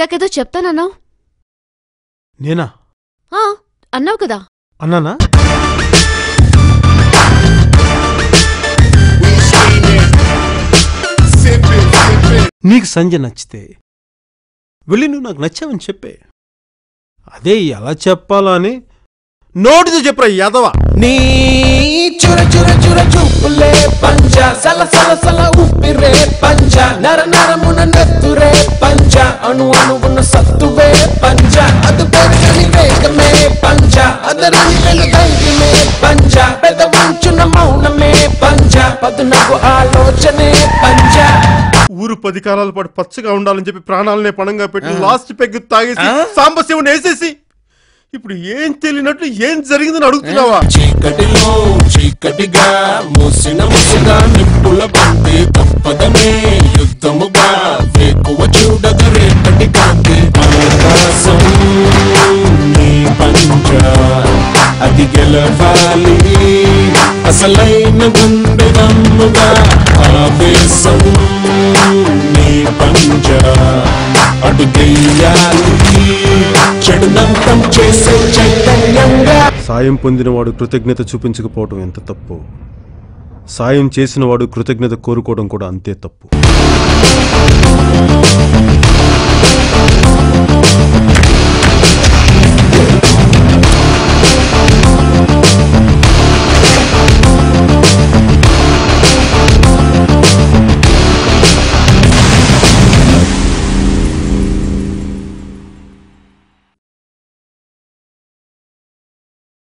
ఇందాకేదో చెప్తానన్నావు. నేనా? అన్నావు కదా. అన్నానా? నీకు సంజయ్ నచ్చితే వెళ్ళి నువ్వు నాకు నచ్చావని చెప్పే. అదే ఎలా చెప్పాలా అని నోటితో చెప్పరా యాదవా. నీ చుర చుర చుర చూపులే పంచ, సల సల సల ఉప్పిరే పంచ, నర నరమున నెత్తురే పంచ, అణు అణువున సత్తువే పంచ, అది పెరగని వేగమే పంచ, అదరని వెలు ధైర్యమే పంచ, పెదవుంచున మౌనమే పంచ, పదునకు ఆలోచనే పంచ. ఊరు 10 కాలాల పాటు పచ్చగా ఉండాలని చెప్పి ప్రాణాలనే పణంగా పెట్టి లాస్ట్ పెగ్గు తాగేసి సాంబశివుని వేసేసి ఇప్పుడు ఏం తెలియనట్లు ఏం జరిగిందని అడుగుతున్నావా? చీకటిలో చీకటిగా మూసిన ముసుగా నిప్పుల బంతి తప్పదనే యుద్ధముగా వేకువ చూడగ రేపటి కాంతి ఆకాశం నీ పంచ, అది గెలవాలి అసలైన గుండె దమ్ముగా, ఆవేశం నీ పంచ, అడుగెయ్యాలి చెడునంతం చేసే చైతన్యంగా. సాయం పొందినవాడు కృతజ్ఞత చూపించకపోవడం ఎంత తప్పు, సాయం చేసినవాడు కృతజ్ఞత కోరుకోవడం కూడా అంతే తప్పు.